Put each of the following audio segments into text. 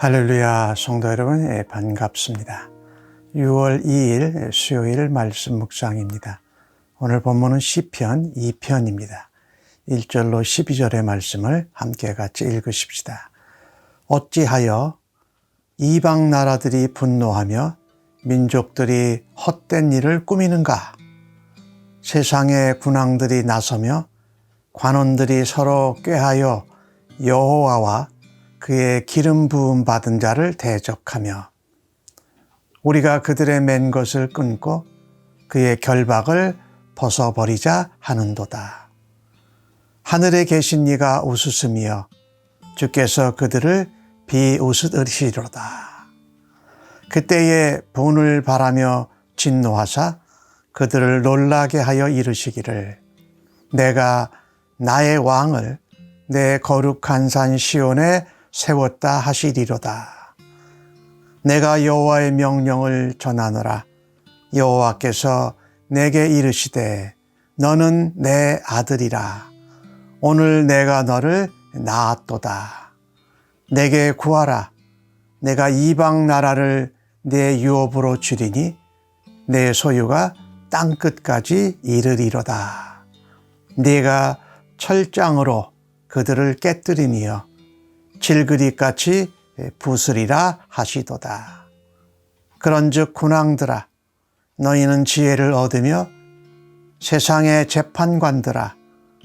할렐루야, 성도 여러분, 반갑습니다. 6월 2일 수요일 말씀 묵상입니다. 오늘 본문은 시편 2편입니다. 1절로 12절의 말씀을 함께 같이 읽으십시다. 어찌하여 이방 나라들이 분노하며 민족들이 헛된 일을 꾸미는가? 세상의 군왕들이 나서며 관원들이 서로 꾀하여 여호와와 그의 기름 부음 받은 자를 대적하며 우리가 그들의 맨 것을 끊고 그의 결박을 벗어버리자 하는도다. 하늘에 계신 이가 웃으시며 주께서 그들을 비웃으시리로다. 그때에 분을 바라며 진노하사 그들을 놀라게 하여 이르시기를 내가 나의 왕을 내 거룩한 산 시온에 세웠다 하시리로다. 내가 여호와의 명령을 전하노라. 여호와께서 내게 이르시되 너는 내 아들이라. 오늘 내가 너를 낳았도다. 내게 구하라. 내가 이방 나라를 내 유업으로 주리니 내 소유가 땅끝까지 이르리로다. 네가 철장으로 그들을 깨뜨리며 질그릇같이 부수리라 하시도다. 그런즉 군왕들아 너희는 지혜를 얻으며 세상의 재판관들아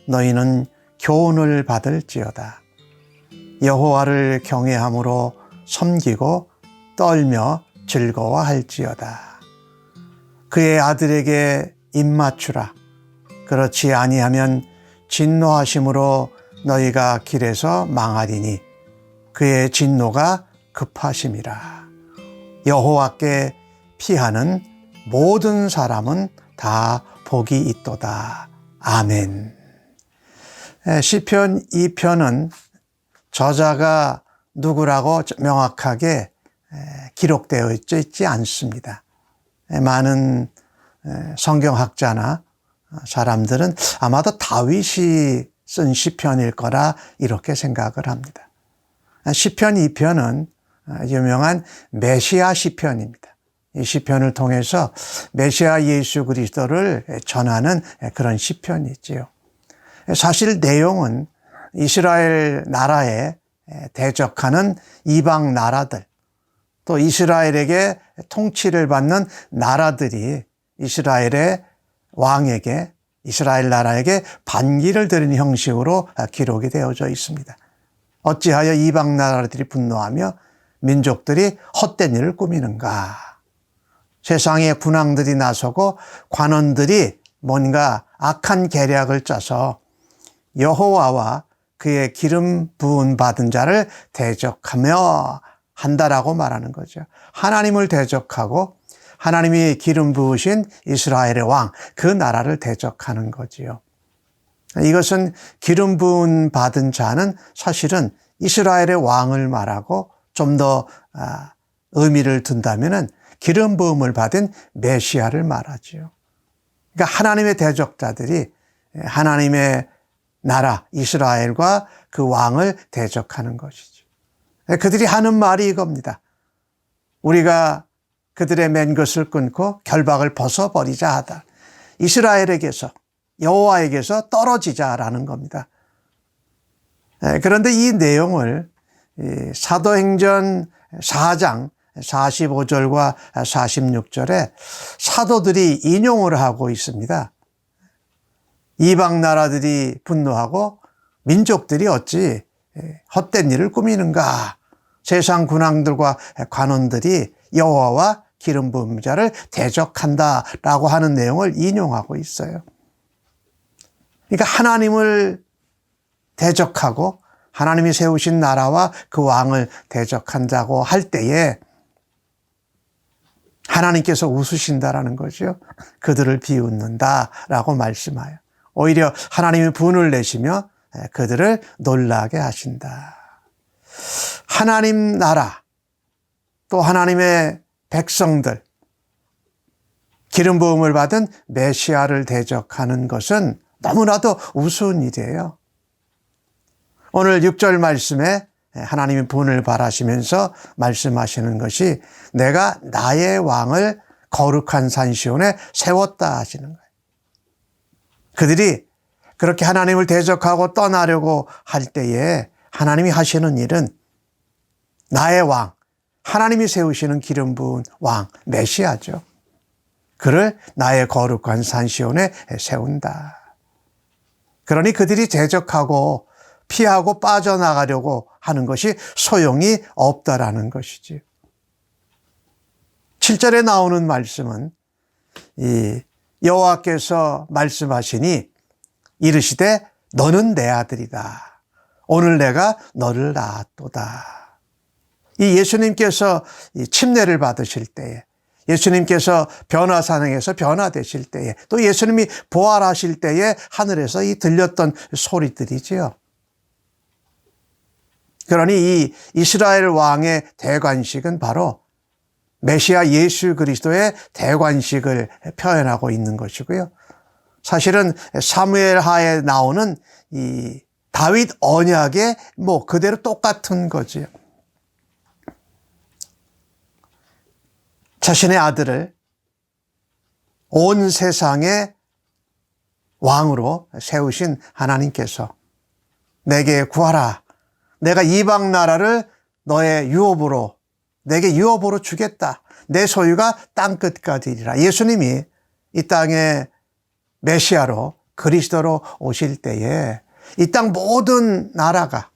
너희는 교훈을 받을지어다. 여호와를 경외함으로 섬기고 떨며 즐거워할지어다. 그의 아들에게 입맞추라. 그렇지 아니하면 진노하심으로 너희가 길에서 망하리니 그의 진노가 급하심이라. 여호와께 피하는 모든 사람은 다 복이 있도다. 아멘. 시편 2편은 저자가 누구라고 명확하게 기록되어 있지 않습니다. 많은 성경학자나 사람들은 아마도 다윗이 쓴 시편일 거라 이렇게 생각을 합니다. 시편 2편은 유명한 메시아 시편입니다. 이 시편을 통해서 메시아 예수 그리스도를 전하는 그런 시편이지요. 사실 내용은 이스라엘 나라에 대적하는 이방 나라들, 또 이스라엘에게 통치를 받는 나라들이 이스라엘의 왕에게, 이스라엘 나라에게 반기를 드리는 형식으로 기록이 되어져 있습니다. 어찌하여 이방 나라들이 분노하며 민족들이 헛된 일을 꾸미는가? 세상의 군왕들이 나서고 관원들이 뭔가 악한 계략을 짜서 여호와와 그의 기름 부은 받은 자를 대적하며 한다라고 말하는 거죠. 하나님을 대적하고 하나님이 기름 부으신 이스라엘의 왕, 그 나라를 대적하는 거지요. 이것은 기름 부은 받은 자는 사실은 이스라엘의 왕을 말하고 좀 더 의미를 둔다면은 기름 부음을 받은 메시아를 말하지요. 그러니까 하나님의 대적자들이 하나님의 나라 이스라엘과 그 왕을 대적하는 것이죠. 그들이 하는 말이 이겁니다. 우리가 그들의 맨 것을 끊고 결박을 벗어버리자 하다. 이스라엘에게서 여호와에게서 떨어지자라는 겁니다. 그런데 이 내용을 사도행전 4장 45절과 46절에 사도들이 인용을 하고 있습니다. 이방 나라들이 분노하고 민족들이 어찌 헛된 일을 꾸미는가? 세상 군왕들과 관원들이 여호와와 기름 부은 자를 대적한다라고 하는 내용을 인용하고 있어요. 그러니까 하나님을 대적하고 하나님이 세우신 나라와 그 왕을 대적한다고 할 때에 하나님께서 웃으신다라는 거죠. 그들을 비웃는다라고 말씀하여 오히려 하나님이 분을 내시며 그들을 놀라게 하신다. 하나님 나라 또 하나님의 백성들 기름 부음을 받은 메시아를 대적하는 것은 너무나도 우스운 일이에요. 오늘 6절 말씀에 하나님의 분을 바라시면서 말씀하시는 것이 내가 나의 왕을 거룩한 산시온에 세웠다 하시는 거예요. 그들이 그렇게 하나님을 대적하고 떠나려고 할 때에 하나님이 하시는 일은 나의 왕, 하나님이 세우시는 기름 부은 왕, 메시아죠. 그를 나의 거룩한 산시온에 세운다. 그러니 그들이 대적하고 피하고 빠져나가려고 하는 것이 소용이 없다라는 것이지. 7절에 나오는 말씀은 이 여호와께서 말씀하시니 이르시되 너는 내 아들이다. 오늘 내가 너를 낳았도다. 이 예수님께서 침례를 받으실 때에, 예수님께서 변화산행에서 변화되실 때에, 또 예수님이 부활하실 때에 하늘에서 이 들렸던 소리들이지요. 그러니 이 이스라엘 왕의 대관식은 바로 메시아 예수 그리스도의 대관식을 표현하고 있는 것이고요. 사실은 사무엘 하에 나오는 이 다윗 언약의 그대로 똑같은 거지요. 자신의 아들을 온 세상의 왕으로 세우신 하나님께서 내게 구하라. 내가 이방 나라를 너의 유업으로, 내게 유업으로 주겠다. 내 소유가 땅끝까지이리라. 예수님이 이 땅에 메시아로 그리스도로 오실 때에 이 땅 모든 나라가,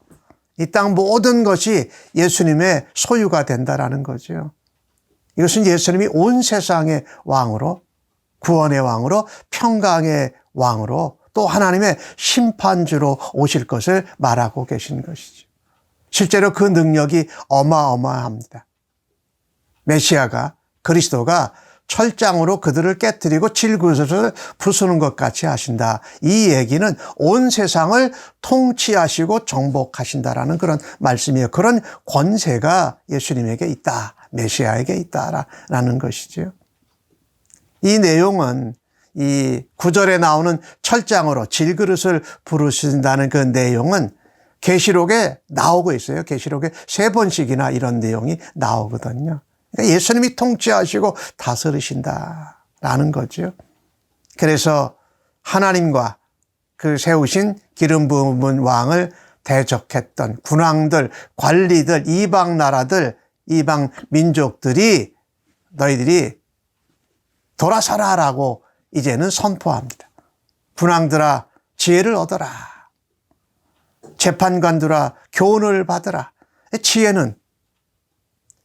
이 땅 모든 것이 예수님의 소유가 된다라는 거죠. 이것은 예수님이 온 세상의 왕으로, 구원의 왕으로, 평강의 왕으로, 또 하나님의 심판주로 오실 것을 말하고 계신 것이죠. 실제로 그 능력이 어마어마합니다. 메시아가, 그리스도가 철장으로 그들을 깨뜨리고 질그릇을 부수는 것 같이 하신다. 이 얘기는 온 세상을 통치하시고 정복하신다라는 그런 말씀이에요. 그런 권세가 예수님에게 있다. 메시아에게 있다라는 것이죠. 이 내용은 이 9절에 나오는 철장으로 질그릇을 부르신다는 그 내용은 계시록에 나오고 있어요. 계시록에 3번씩이나 이런 내용이 나오거든요. 그러니까 예수님이 통치하시고 다스리신다라는 거죠. 그래서 하나님과 그 세우신 기름 부은 왕을 대적했던 군왕들, 관리들, 이방 나라들, 이방 민족들이 너희들이 돌아서라라고 이제는 선포합니다. 군왕들아 지혜를 얻어라. 재판관들아 교훈을 받으라. 지혜는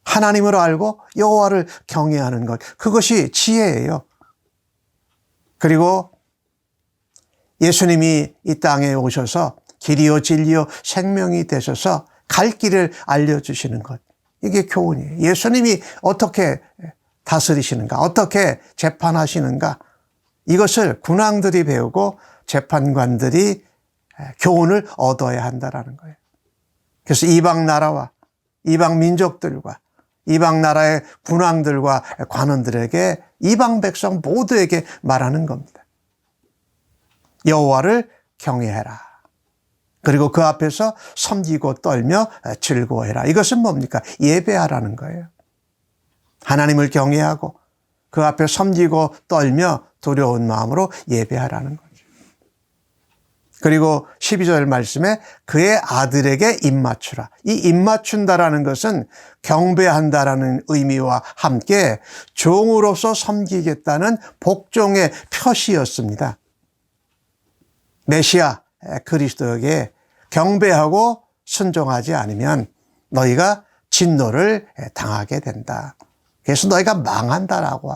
하나님을 알고 여호와를 경외하는 것, 그것이 지혜예요. 그리고 예수님이 이 땅에 오셔서 길이요 진리요 생명이 되셔서 갈 길을 알려주시는 것, 이게 교훈이에요. 예수님이 어떻게 다스리시는가, 어떻게 재판하시는가, 이것을 군왕들이 배우고 재판관들이 교훈을 얻어야 한다는 거예요. 그래서 이방 나라와 이방 민족들과 이방 나라의 군왕들과 관원들에게, 이방 백성 모두에게 말하는 겁니다. 여호와를 경외해라. 그리고 그 앞에서 섬기고 떨며 즐거워해라. 이것은 뭡니까? 예배하라는 거예요. 하나님을 경외하고 그 앞에 섬기고 떨며 두려운 마음으로 예배하라는 거죠. 그리고 12절 말씀에 그의 아들에게 입맞추라. 이 입맞춘다라는 것은 경배한다라는 의미와 함께 종으로서 섬기겠다는 복종의 표시였습니다. 메시아 그리스도에게 경배하고 순종하지 않으면 너희가 진노를 당하게 된다. 그래서 너희가 망한다라고,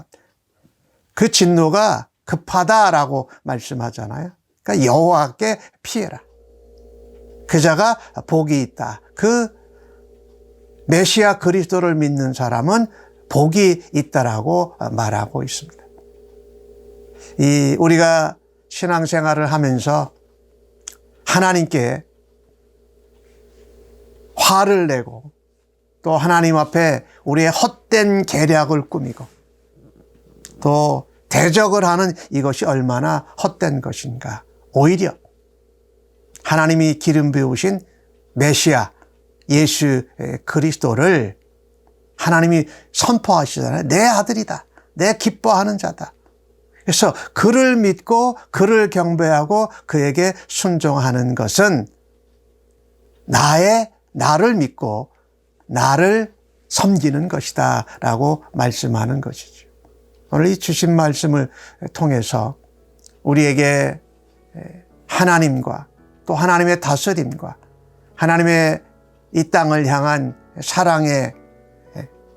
그 진노가 급하다라고 말씀하잖아요. 그러니까 여호와께 피해라. 그자가 복이 있다. 그 메시아 그리스도를 믿는 사람은 복이 있다라고 말하고 있습니다. 우리가 신앙생활을 하면서 하나님께 화를 내고 또 하나님 앞에 우리의 헛된 계략을 꾸미고 또 대적을 하는 이것이 얼마나 헛된 것인가. 오히려 하나님이 기름 부으신 메시아 예수 그리스도를 하나님이 선포하시잖아요. 내 아들이다. 내 기뻐하는 자다. 그래서 그를 믿고 그를 경배하고 그에게 순종하는 것은 나를 믿고 나를 섬기는 것이다 라고 말씀하는 것이죠. 오늘 이 주신 말씀을 통해서 우리에게 하나님과 또 하나님의 다스림과 하나님의 이 땅을 향한 사랑의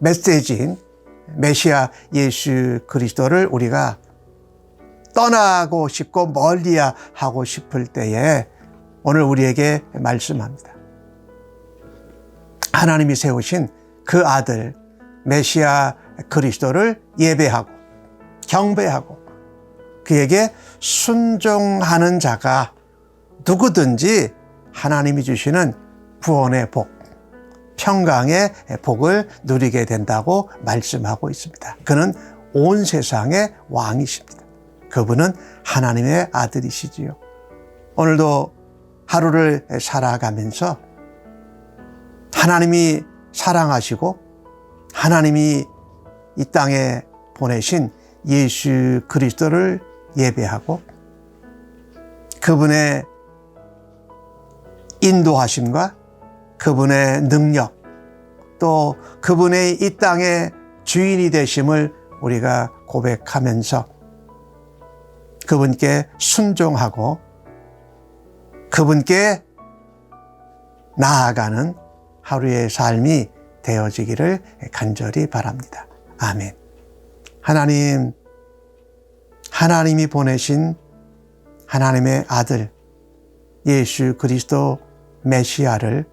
메시지인 메시아 예수 그리스도를 우리가 떠나고 싶고 멀리하고 싶을 때에 오늘 우리에게 말씀합니다. 하나님이 세우신 그 아들 메시아 그리스도를 예배하고 경배하고 그에게 순종하는 자가 누구든지 하나님이 주시는 구원의 복, 평강의 복을 누리게 된다고 말씀하고 있습니다. 그는 온 세상의 왕이십니다. 그분은 하나님의 아들이시지요. 오늘도 하루를 살아가면서 하나님이 사랑하시고 하나님이 이 땅에 보내신 예수 그리스도를 예배하고 그분의 인도하심과 그분의 능력 또 그분의 이 땅의 주인이 되심을 우리가 고백하면서 그분께 순종하고 그분께 나아가는 하루의 삶이 되어지기를 간절히 바랍니다. 아멘. 하나님이 보내신 하나님의 아들 예수 그리스도 메시아를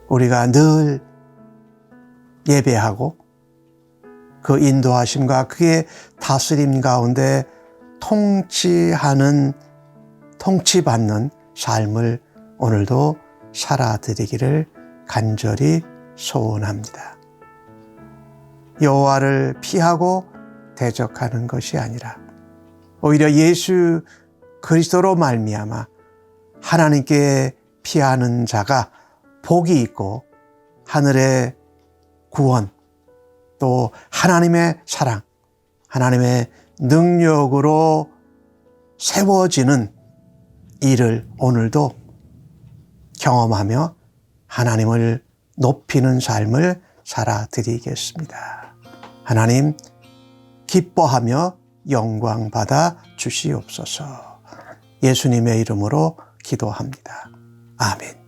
우리가 늘 예배하고 그 인도하심과 그의 다스림 가운데 통치받는 삶을 오늘도 살아드리기를 간절히 소원합니다. 여호와를 피하고 대적하는 것이 아니라 오히려 예수 그리스도로 말미암아 하나님께 피하는 자가 복이 있고 하늘의 구원 또 하나님의 사랑, 하나님의 능력으로 세워지는 일을 오늘도 경험하며 하나님을 높이는 삶을 살아드리겠습니다. 하나님 기뻐하며 영광 받아 주시옵소서. 예수님의 이름으로 기도합니다. 아멘.